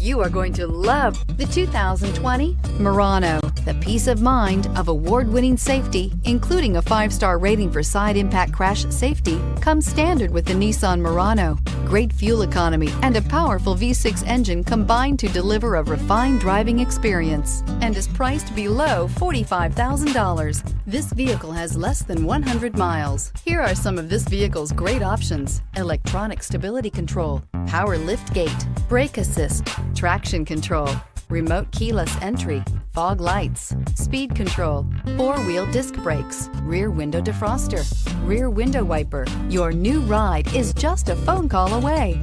You are going to love the 2020 Murano. The peace of mind of award-winning safety, including a 5-star rating for side impact crash safety, comes standard with the Nissan Murano. Great fuel economy and a powerful V6 engine combine to deliver a refined driving experience and is priced below $45,000. This vehicle has less than 100 miles. Here are some of this vehicle's great options: electronic stability control, power lift gate, brake assist, traction control, remote keyless entry, fog lights, speed control, 4-wheel disc brakes, rear window defroster, rear window wiper. Your new ride is just a phone call away.